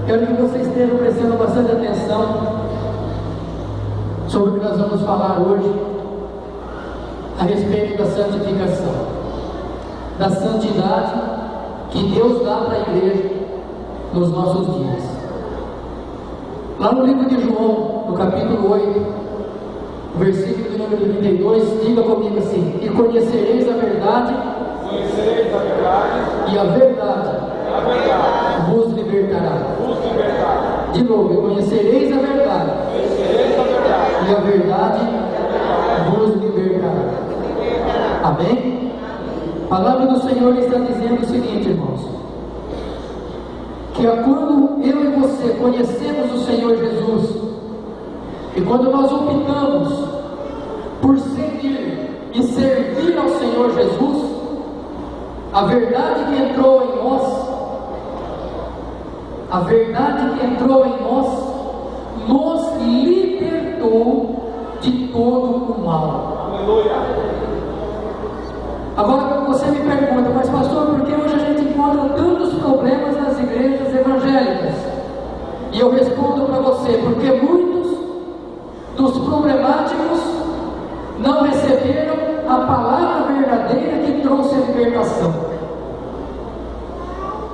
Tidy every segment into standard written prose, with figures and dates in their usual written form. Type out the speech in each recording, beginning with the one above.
Quero que vocês estejam prestando bastante atenção sobre o que nós vamos falar hoje a respeito da santificação, da santidade que Deus dá para a igreja nos nossos dias. Lá no livro de João, no capítulo 8, versículo de número 32, diga comigo assim: e conhecereis a verdade, e a verdade vos libertará. De novo, e conhecereis a verdade, e a verdade vos libertará. Amém? A palavra do Senhor está dizendo o seguinte, irmãos: que quando eu e você conhecemos o Senhor Jesus, e quando nós optamos por seguir e servir ao Senhor Jesus, a verdade que entrou em nós, nos libertou de todo o mal. Aleluia. Agora você me pergunta: mas pastor, por que hoje a gente encontra tantos problemas nas igrejas evangélicas? E eu respondo para você: porque muitos dos problemáticos não receberam a palavra verdadeira que trouxe a libertação.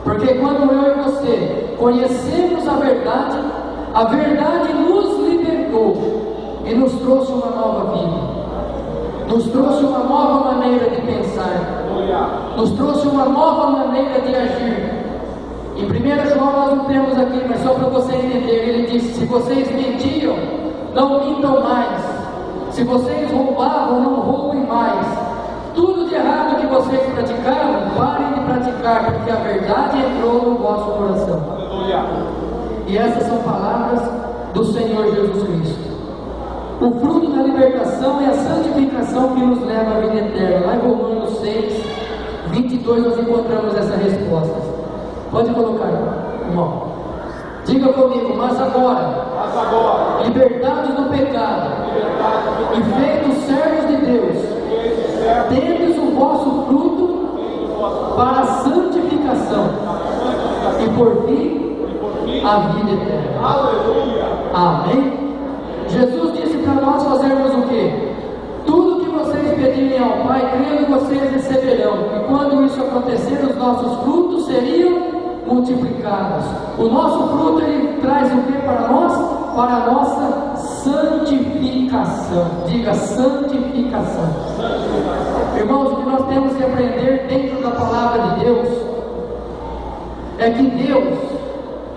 Porque quando eu e você conhecemos a verdade nos libertou e nos trouxe uma nova vida, nos trouxe uma nova maneira de pensar, nos trouxe uma nova maneira de agir. Em 1 João nós não temos aqui, mas só para você entender, ele disse: se vocês mentiam, não mintam mais; se vocês roubavam, não roubem mais; tudo de errado que vocês praticaram, parem de praticar, porque a verdade entrou no vosso coração. Aleluia. E essas são palavras do Senhor Jesus Cristo. O fruto da libertação é a santificação que nos leva à vida eterna. Lá em Romanos 6, 22 nós encontramos essa resposta. Pode colocar, irmão. Diga comigo: mas agora, libertados do pecado e feitos servos de Deus, tendes o vosso fruto para a santificação e por fim a vida eterna. Aleluia. Amém? Jesus disse para nós fazermos o quê? Tudo que vocês pedirem ao Pai, crendo, vocês receberão. E quando isso acontecer, os nossos frutos seriam multiplicados. O nosso fruto, ele traz o que para nós? Para a nossa santificação. Diga: santificação. Irmãos, o que nós temos que aprender dentro da palavra de Deus é que Deus,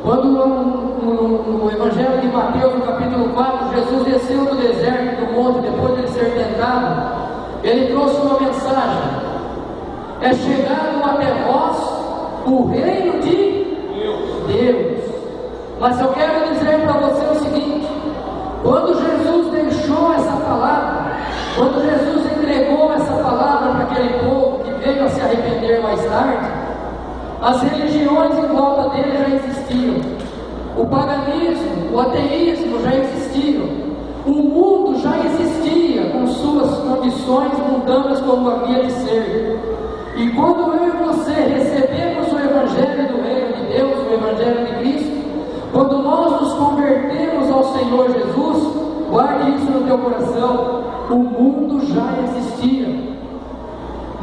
quando no Evangelho de Mateus, no capítulo 4, Jesus desceu do deserto, do monte, depois de ele ser tentado, ele trouxe uma mensagem: é chegado até vós o reino de Deus. Mas eu quero dizer para você o seguinte: quando Jesus deixou essa palavra, quando Jesus entregou essa palavra para aquele povo que veio a se arrepender mais tarde, as religiões em volta dele já existiam, o paganismo, o ateísmo já existiam, o mundo já existia com suas condições mundanas como havia de ser. E quando eu e você recebemos o Evangelho do Reino de Deus, o Evangelho de Cristo, quando nós nos convertemos ao Senhor Jesus, guarde isso no teu coração: o mundo já existia,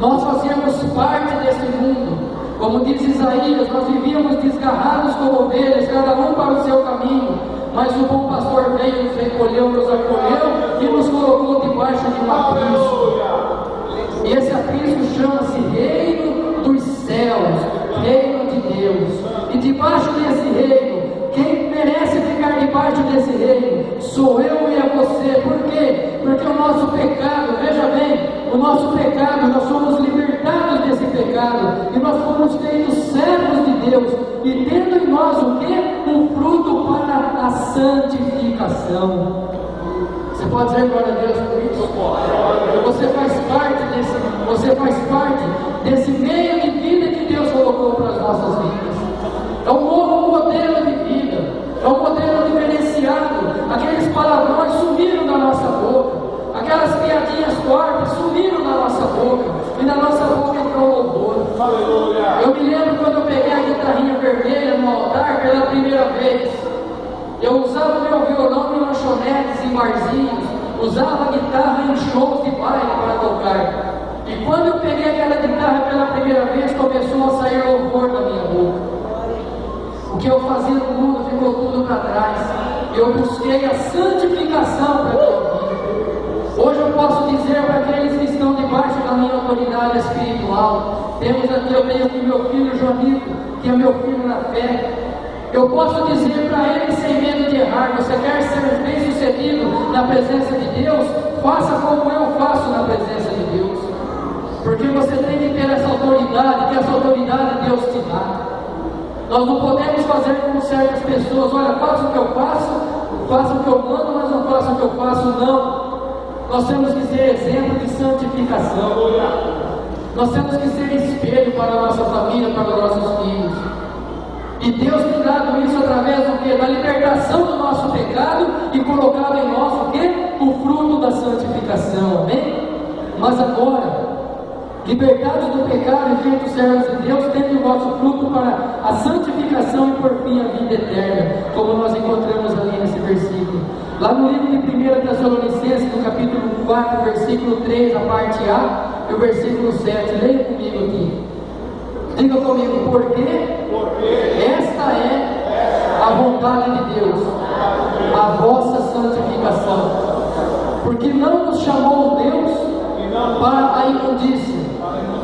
nós fazíamos parte desse mundo. Como diz Isaías, nós vivíamos desgarrados como ovelhas, cada um para o seu caminho, mas o bom pastor veio, nos recolheu, nos acolheu e nos colocou debaixo de um aprisco. E esse aprisco chama-se Reino dos Céus, Reino de Deus. E debaixo desse reino, quem merece ficar debaixo desse reino sou eu e é você. Por quê? Porque o nosso pecado, veja bem, o nosso pecado, nós somos libertados desse pecado e nós fomos feitos servos de Deus, e tendo em nós o quê? Um fruto para a santificação. Você pode dizer glória a Deus por isso? Você faz parte desse meio de vida que Deus colocou para as nossas vidas. É um novo modelo de vida, é um modelo diferenciado. Aqueles palavrões sumiram da nossa boca, aquelas piadinhas tortas sumiram da nossa boca, e da nossa boca entrou louvor. Eu me lembro quando eu peguei a guitarrinha vermelha no altar, pela primeira vez. Eu usava meu violão em lanchonetes, em barzinhos, usava a guitarra em shows de baile para tocar. E quando eu peguei aquela guitarra pela primeira vez, começou a sair louvor da minha boca. O que eu fazia no mundo ficou tudo para trás. Eu busquei a santificação para a minha vida. Hoje eu posso dizer para aqueles que estão debaixo da minha autoridade espiritual, eu tenho aqui meu filho Joanito, que é meu filho na fé. Eu posso dizer para ele sem medo de errar: você quer ser bem sucedido na presença de Deus? Faça como eu faço na presença de Deus. Porque você tem que ter essa autoridade, que essa autoridade Deus te dá. Nós não podemos fazer como certas pessoas: olha, faça o que eu faço, faça o que eu mando, mas não faça o que eu faço, não. Nós temos que ser exemplo de santificação. Nós temos que ser espelho para a nossa família, para os nossos filhos. E Deus tem dado isso através do quê? Da libertação do nosso pecado e colocado em nós o quê? O fruto da santificação, amém? Mas agora, libertados do pecado e feitos servos de Deus, tendo o vosso fruto para a santificação e por fim a vida eterna, como nós encontramos ali nesse versículo. Lá no livro de 1 Tessalonicenses, no capítulo 4, versículo 3, a parte A, e o versículo 7, leia comigo aqui. Diga comigo: porque esta é a vontade de Deus, a vossa santificação. Porque não nos chamou Deus para a imundícia,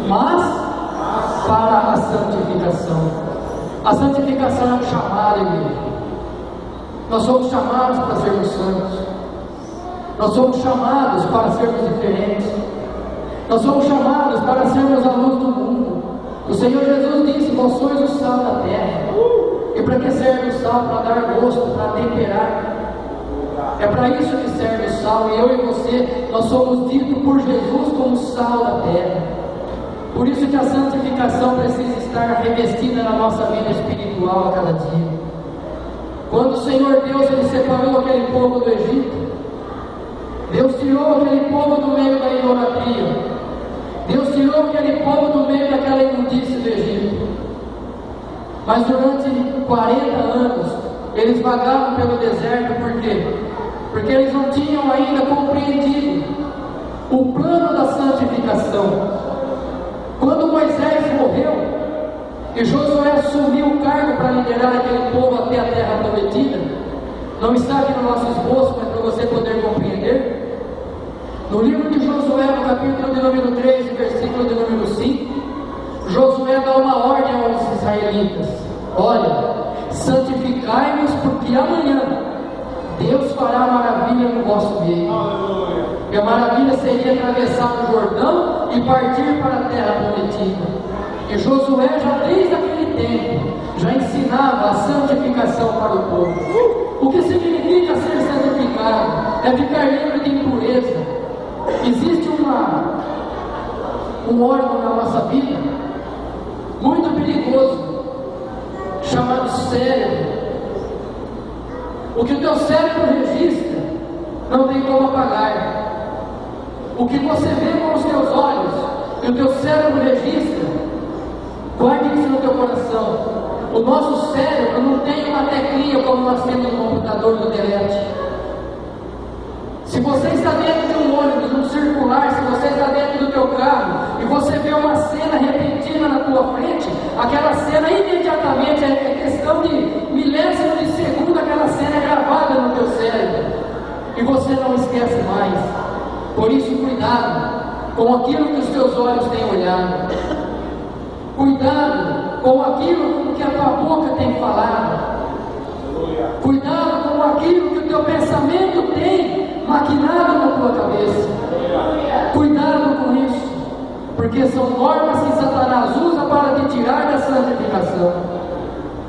mas para a santificação. A santificação é um chamado, igreja. Nós somos chamados para sermos santos. Nós somos chamados para sermos diferentes. Nós somos chamados para sermos a luz do mundo. O Senhor Jesus disse: vós sois o sal da terra. E para que serve o sal? Para dar gosto, para temperar. É para isso que serve o sal. E eu e você, nós somos ditos por Jesus como sal da terra. Por isso que a santificação precisa estar revestida na nossa vida espiritual a cada dia. Quando o Senhor Deus, Ele separou aquele povo do Egito, Deus tirou aquele povo do meio da idolatria, Deus tirou aquele povo do meio daquela imundícia do Egito. Mas durante 40 anos eles vagavam pelo deserto. Por quê? Porque eles não tinham ainda compreendido o plano da santificação. Quando Moisés morreu e Josué assumiu o cargo para liderar aquele povo até a terra prometida, não está aqui no nosso esboço, mas para você poder compreender. No livro de Josué, no capítulo de número 3, versículo de número 5, Josué dá uma ordem aos israelitas: olha, santificai-vos, porque amanhã Deus fará maravilha no vosso meio. E a maravilha seria atravessar o Jordão e partir para a terra prometida. E Josué, já desde aquele tempo, já ensinava a santificação para o povo. O que significa ser santificado? É ficar livre de impureza. Existe um órgão na nossa vida muito perigoso, chamado cérebro. O que o teu cérebro registra, não tem como apagar. O que você vê com os teus olhos e o teu cérebro registra, guarde isso no teu coração. O nosso cérebro não tem uma teclinha como nós temos no computador do delete. Se você está dentro de um ônibus, num circular, se você está dentro do teu carro e você vê uma cena repentina na tua frente, aquela cena imediatamente, é questão de milésimos de segundo, aquela cena é gravada no teu cérebro e você não esquece mais. Por isso, cuidado com aquilo que os teus olhos têm olhado. Cuidado com aquilo que a tua boca tem falado. Cuidado com aquilo que o teu pensamento tem maquinado na tua cabeça. Cuidado com isso, porque são normas que Satanás usa para te tirar da santificação.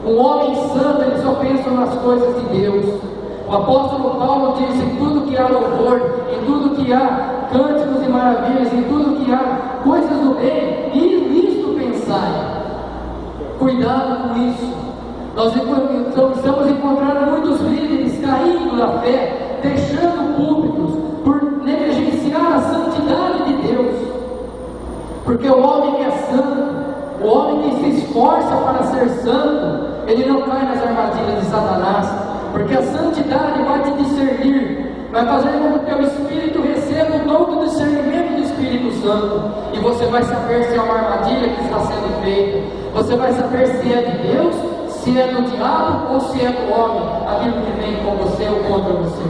Um homem santo, ele só pensa nas coisas de Deus. O apóstolo Paulo diz: em tudo que há louvor, em tudo que há cânticos e maravilhas, em tudo que há coisas do bem, e nisto pensai. Cuidado com isso. Nós estamos encontrando muitos líderes caindo da fé, deixando púlpitos por negligenciar a santidade de Deus. Porque o homem que é santo, O homem que se esforça para ser santo, ele não cai nas armadilhas de Satanás, porque a santidade vai te discernir, vai fazer com que o teu espírito receba o dom do discernimento do Espírito Santo, e você vai saber se é uma armadilha que está sendo feita, você vai saber se é de Deus, se é do diabo ou se é do homem, aquilo que vem com você ou contra você.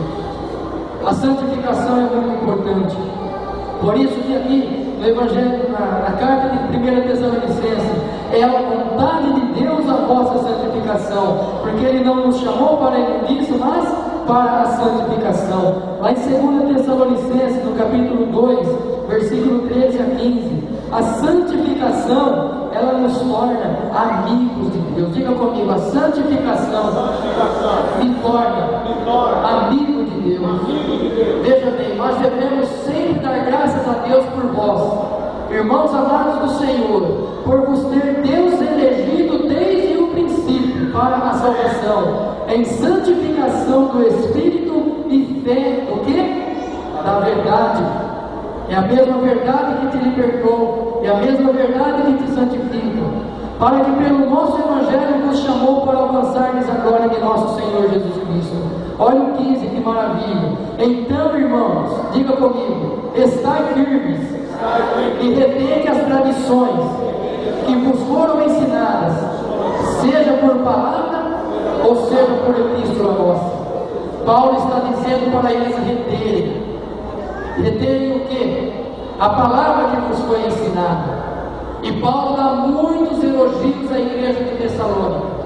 A santificação é muito importante. Por isso que aqui no Evangelho, na carta de 1 Tessalonicenses, é a vontade de Deus a vossa santificação, porque Ele não nos chamou para a imundícia, mas para a santificação. Lá em 2 Tessalonicenses, no capítulo 2, versículo 13 a 15, a santificação, ela nos torna amigos de Deus. Diga comigo, a santificação me torna amigo de Deus. Veja bem, nós devemos sempre dar graças a Deus por vós, irmãos amados do Senhor, por vos ter Deus elegido desde o princípio para a salvação, em santificação do Espírito e fé, o quê? Da verdade. É a mesma verdade que te libertou, é a mesma verdade que te santifica, para que pelo nosso Evangelho nos chamou para alcançarmos a glória de nosso Senhor Jesus Cristo. Olha o 15, que maravilha. Então, irmãos, diga comigo, estai firmes e retende as tradições que vos foram ensinadas, seja por palavra ou seja por epístola nossa. Paulo está dizendo para eles reterem. Reterem o que? A palavra que vos foi ensinada. E Paulo dá muitos elogios à igreja de Tessalônica.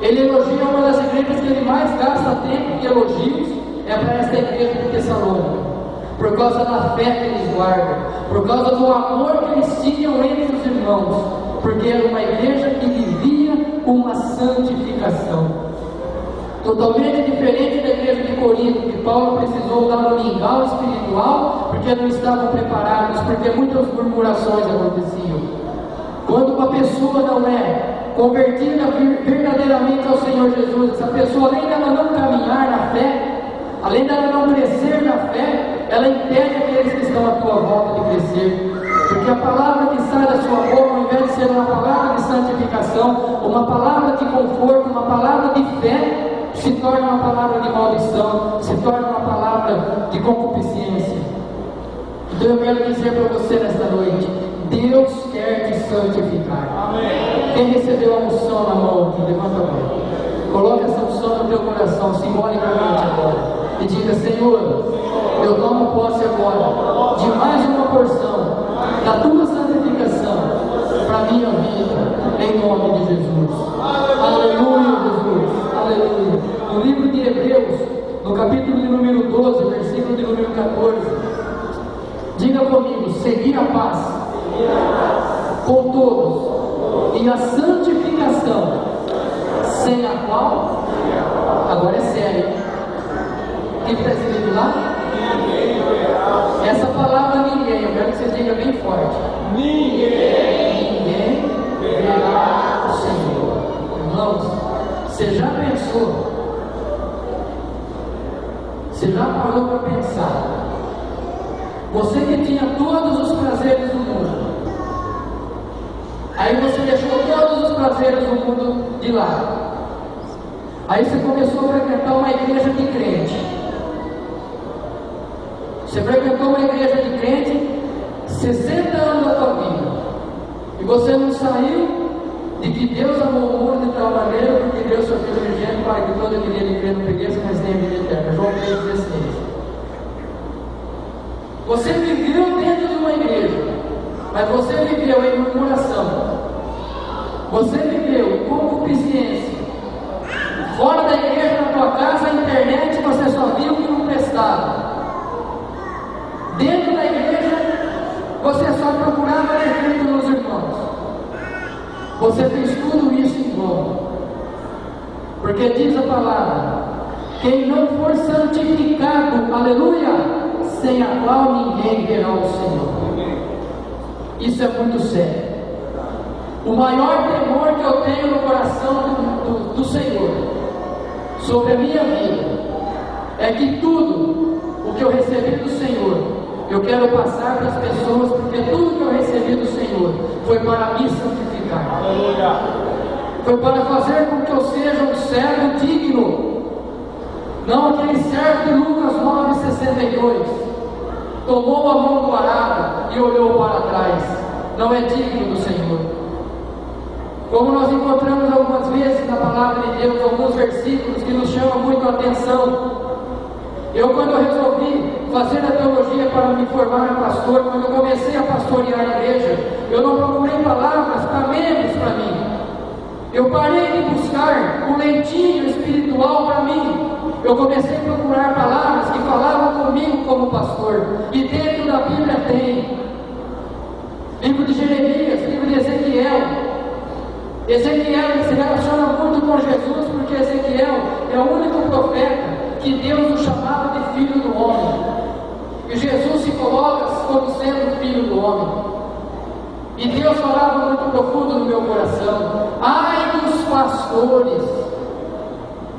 Ele elogia uma das igrejas que ele mais gasta tempo de elogios, é para esta igreja de Tessalônica, por causa da fé que eles guardam, por causa do amor que eles tinham entre os irmãos, porque era uma igreja que vivia uma santificação. Totalmente diferente da igreja de Corinto, que Paulo precisou dar um mingau espiritual, porque não estavam preparados, porque muitas murmurações aconteciam. Quando uma pessoa não é convertida verdadeiramente ao Senhor Jesus, essa pessoa, além dela não caminhar na fé, além dela não crescer na fé, ela impede aqueles que estão à tua volta de crescer. Porque a palavra que sai da sua boca, ao invés de ser uma palavra de santificação, uma palavra de conforto, uma palavra de fé, se torna uma palavra de maldição, se torna uma palavra de concupiscência. Então eu quero dizer para você nesta noite, Deus quer te santificar. Amém. Quem recebeu a unção na mão aqui, levanta a mão. Coloque essa unção no teu coração, simbolicamente agora, e diga: Senhor, eu tomo posse agora de mais uma porção da tua santificação para a minha vida, em nome de Jesus. Aleluia, Jesus. Aleluia. No livro de Hebreus, no capítulo de número 12, versículo de número 14, diga comigo: seguir a paz com todos e a santificação, sem a qual, agora é sério, o que está escrito lá? Essa palavra ninguém, eu quero que vocês digam bem forte: ninguém verá o Senhor. Irmãos, você já pensou? Você já parou para pensar? Você que tinha todos os prazeres do mundo, aí você deixou todos os prazeres do mundo de lado, aí você começou a frequentar uma igreja de crente. Você frequentou uma igreja de crente 60 anos da tua vida, e você não saiu de que Deus amou o mundo de tal maneira, porque Deus seu Filho unigênito para que todo aquele que crê não pereça, mas tenha vida eterna. João 3,16. Você viveu dentro de uma igreja, mas você viveu em murmuração, você viveu em concupiscência. Fora da igreja, na tua casa, na internet, você só viu o que não prestava. Dentro da igreja, você só procurava defeito nos irmãos. Você fez tudo isso em vão, porque diz a palavra: quem não for santificado, aleluia, sem a qual ninguém verá o Senhor. Isso é muito sério. O maior temor que eu tenho no coração do Senhor sobre a minha vida é que tudo o que eu recebi do Senhor, eu quero passar para as pessoas, porque tudo que eu recebi do Senhor foi para me santificar. santificar. Foi para fazer com que eu seja um servo digno, não aquele servo de Lucas 9,62. Tomou a mão do arado e olhou para trás. Não é digno do Senhor. Como nós encontramos algumas vezes na palavra de Deus, alguns versículos que nos chamam muito a atenção. Quando eu resolvi fazer a teologia para me formar pastor, quando eu comecei a pastorear a igreja, eu não procurei palavras para membros para mim. Eu parei de buscar um leitinho espiritual para mim. Eu comecei a procurar palavras que falavam comigo como pastor. E dentro da Bíblia tem livro de Jeremias, livro de Ezequiel. Ezequiel se relaciona muito com Jesus, porque Ezequiel é o único profeta que Deus o chamava de filho do homem. E Jesus se coloca como sendo filho do homem. E Deus falava muito profundo no meu coração. Ai dos pastores!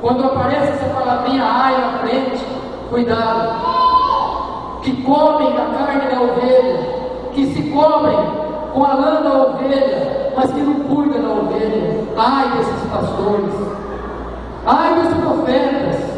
Quando aparece essa palavrinha ai na frente, cuidado. Que comem da carne da ovelha, que se cobrem com a lã da ovelha, mas que não cuidam da ovelha. Ai desses pastores! Ai dos profetas!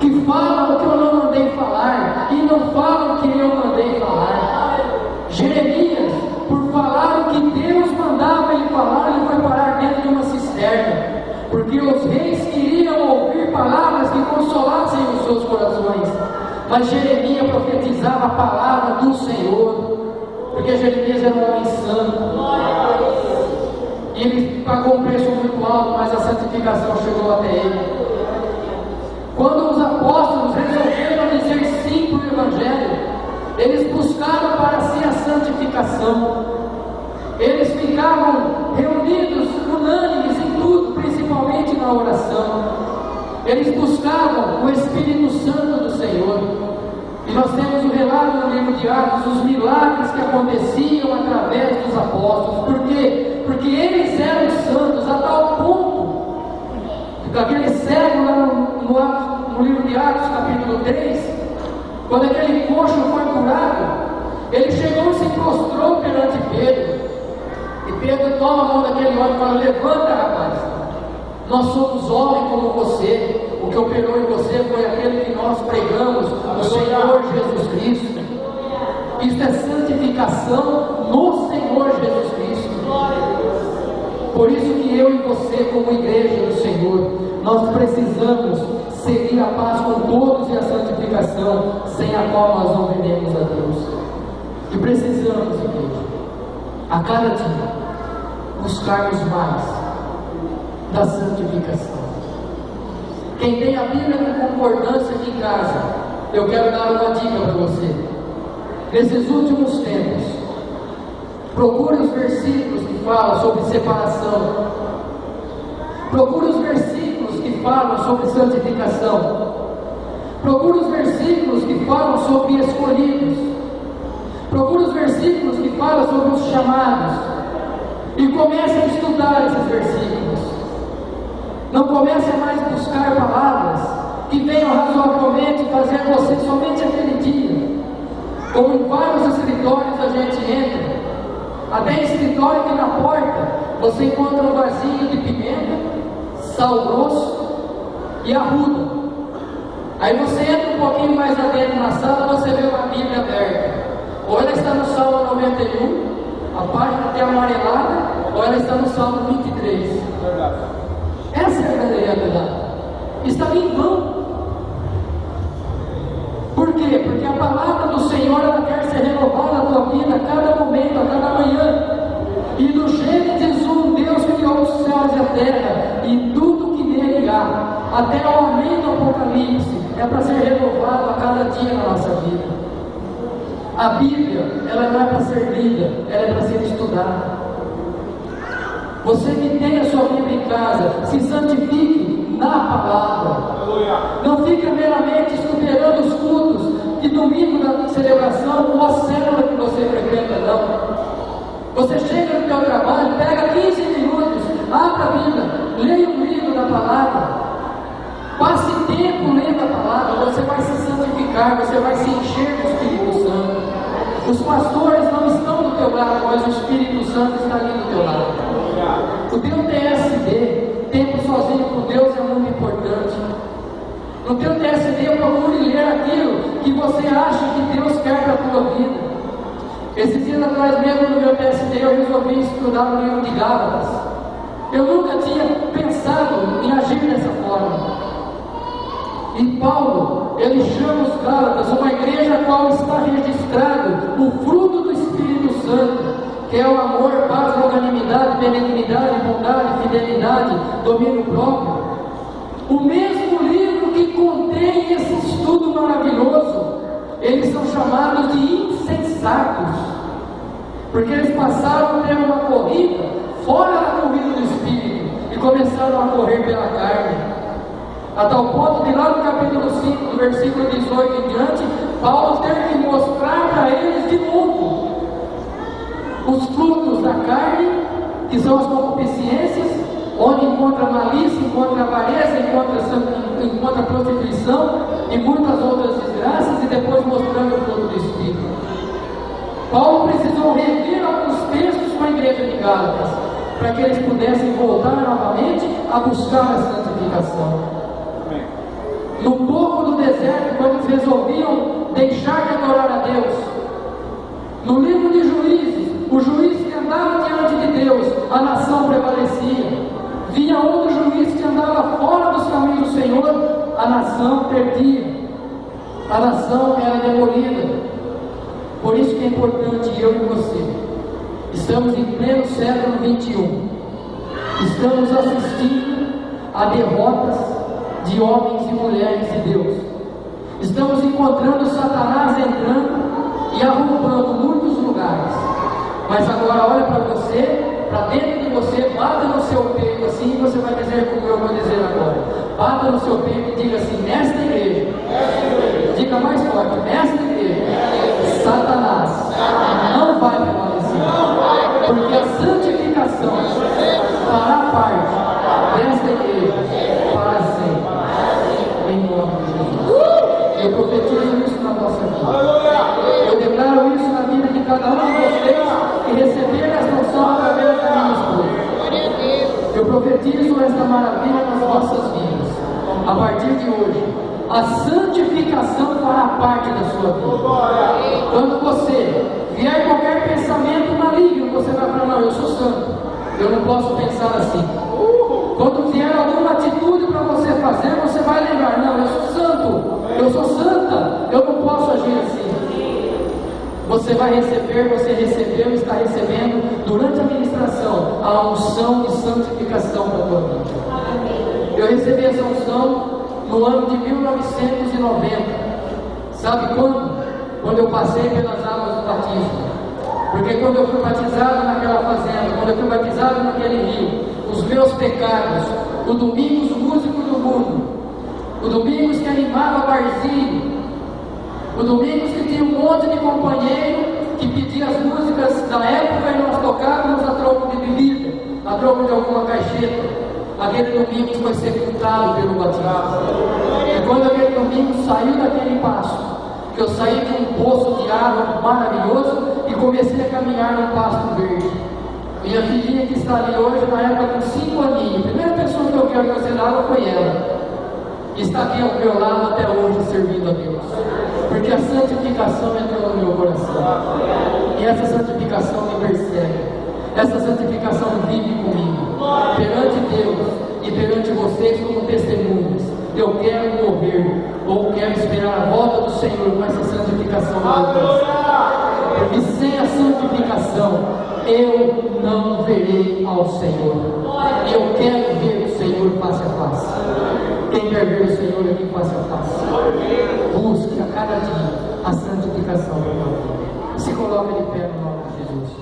Que falam o que eu não mandei falar, e não falam o que eu mandei falar. Jeremias, por falar o que Deus mandava ele falar, ele foi parar dentro de uma cisterna, porque os reis queriam ouvir palavras que consolassem os seus corações, mas Jeremias profetizava a palavra do Senhor, porque Jeremias era um homem santo, e ele pagou um preço muito alto, mas a santificação chegou até ele. Quando os apóstolos resolveram dizer sim para o Evangelho, eles buscaram para si a santificação. Eles ficavam reunidos, unânimes em tudo, principalmente na oração. Eles buscavam o Espírito Santo do Senhor. E nós temos o relato no livro de Atos, os milagres que aconteciam através dos apóstolos. Por quê? Porque eles eram santos a tal ponto aquele cego lá no livro de Atos, capítulo 3, quando aquele coxo foi curado, ele chegou e se prostrou perante Pedro. E Pedro toma a mão daquele homem e fala: levanta, rapaz, nós somos homens como você. O que operou em você foi aquele que nós pregamos, o Senhor Jesus Cristo. Isso é santificação no Senhor Jesus Cristo. Por isso que eu e você, como igreja do Senhor, nós precisamos seguir a paz com todos e a santificação, sem a qual nós não veremos a Deus. E precisamos, igreja, a cada dia, buscarmos mais da santificação. Quem tem a Bíblia com concordância aqui em casa, eu quero dar uma dica para você. Nesses últimos tempos, procure os versículos que falam sobre separação. Procure os versículos que falam sobre santificação. Procure os versículos que falam sobre escolhidos. Procure os versículos que falam sobre os chamados. E comece a estudar esses versículos. Não comece a mais buscar palavras que venham razoavelmente fazer você somente aquele dia. Como em vários escritórios a gente entra. Até em escritório que na porta você encontra um vasinho de pimenta, sal grosso e arruda. Aí você entra um pouquinho mais adentro na sala, você vê uma Bíblia aberta. Ou ela está no Salmo 91, a página até amarelada, ou ela está no Salmo 23. Essa é a verdadeira verdade. Está em vão. Por quê? Porque a palavra do Senhor, ela quer ser renovada na tua vida a cada momento, a cada manhã. E do Gênesis 1, Deus criou os céus e a terra e tudo que nele há, até o amém do Apocalipse, é para ser renovado a cada dia na nossa vida. A Bíblia, ela não é para ser lida, ela é para ser estudada. Você que tem a sua Bíblia em casa, se santifique na palavra. Não fique meramente esperando os cultos de domingo da celebração ou a célula que você frequenta, não. Você chega no teu trabalho, pega 15 minutos, abra a Bíblia, leia um livro da palavra, passe tempo lendo a palavra, você vai se santificar, você vai se encher do Espírito Santo. Os pastores não estão do teu lado, mas o Espírito Santo está ali do teu lado. O teu TSD, tempo sozinho com Deus, é muito importante. No teu TSD, procure ler aquilo que você acha que Deus quer para a tua vida. Esses dias atrás mesmo, no meu TSD, eu resolvi estudar o livro de Gálatas. Eu nunca tinha pensado em agir dessa forma. E Paulo, ele chama os Gálatas, uma igreja a qual está registrado o fruto do Espírito Santo, que é o amor, paz, longanimidade, benignidade, bondade, fidelidade, domínio próprio. O mesmo livro que contém esse estudo maravilhoso, eles são chamados de insensatos, porque eles passaram a ter uma corrida fora da corrida do Espírito e começaram a correr pela carne. A tal ponto de lá no capítulo 5, do versículo 18 em diante, Paulo teve que mostrar para eles de novo os frutos da carne, que são as concupiscências, onde encontra malícia, encontra avareza, encontra prostituição e muitas outras desgraças, e depois mostrando o fruto do Espírito. Paulo precisou rever alguns textos com a igreja de Gálatas, para que eles pudessem voltar novamente a buscar a santificação. No topo do deserto, quando eles resolviam deixar de adorar a Deus, no livro de Juízes, o juiz que andava diante de Deus, a nação prevalecia. Vinha outro juiz que andava fora dos caminhos do Senhor, a nação perdia, a nação era demolida. Por isso que é importante eu e você, estamos em pleno século 21, estamos assistindo a derrotas de homens e mulheres de Deus. Estamos encontrando Satanás entrando e arrombando muitos lugares. Mas agora olha para você, para dentro de você, bata no seu peito assim, e você vai dizer como eu vou dizer agora. Bata no seu peito e diga assim: nesta igreja, diga mais forte, nesta igreja, Satanás não vai prevalecer, porque a santificação fará parte desta igreja para sempre. Em nome de Jesus. Eu profetizo isso na vossa vida. Eu declaro isso na vida de cada um de vocês que receberam esta unção através da minha esposa. Eu profetizo esta maravilha nas vossas vidas. A partir de hoje, a santificação fará parte da sua vida. Quando você vier qualquer pensamento maligno, você vai falar: não, eu sou santo, eu não posso pensar assim. Quando vier alguma atitude para você fazer, você vai lembrar: não, eu sou santo, eu sou santa, eu não posso agir assim. Você vai receber, você recebeu, está recebendo durante a ministração a unção de santificação para a tua vida. Eu recebi essa unção no ano de 1990. Sabe quando? Quando eu passei pelas águas do batismo. Porque quando eu fui batizado naquela fazenda, quando eu fui batizado naquele rio, os meus pecados, o Domingos músico do mundo, o Domingos que animava barzinho, o Domingos que tinha um monte de companheiro que pedia as músicas da época e nós tocávamos a troco de bebida, a troco de alguma caixeta. Aquele Domingos foi sepultado pelo batismo. E quando aquele Domingos saiu daquele pasto, que eu saí de um poço de água maravilhoso e comecei a caminhar num pasto verde. Minha filhinha que está ali hoje, na época com 5 aninhos, a primeira pessoa que eu vi aquecer água foi ela. E está aqui ao meu lado até hoje servindo a Deus. Porque a santificação entrou no meu coração. E essa santificação me persegue. Essa santificação vive comigo. Perante Deus e perante vocês como testemunhas. Eu quero morrer, ou quero esperar a volta do Senhor com essa santificação no meu coração. Porque sem a santificação, eu não verei ao Senhor. Eu quero ver o Senhor face a face. Quem quer ver o Senhor aqui face a face? Busque a cada dia a santificação da tua vida. Se coloque de pé no nome de Jesus.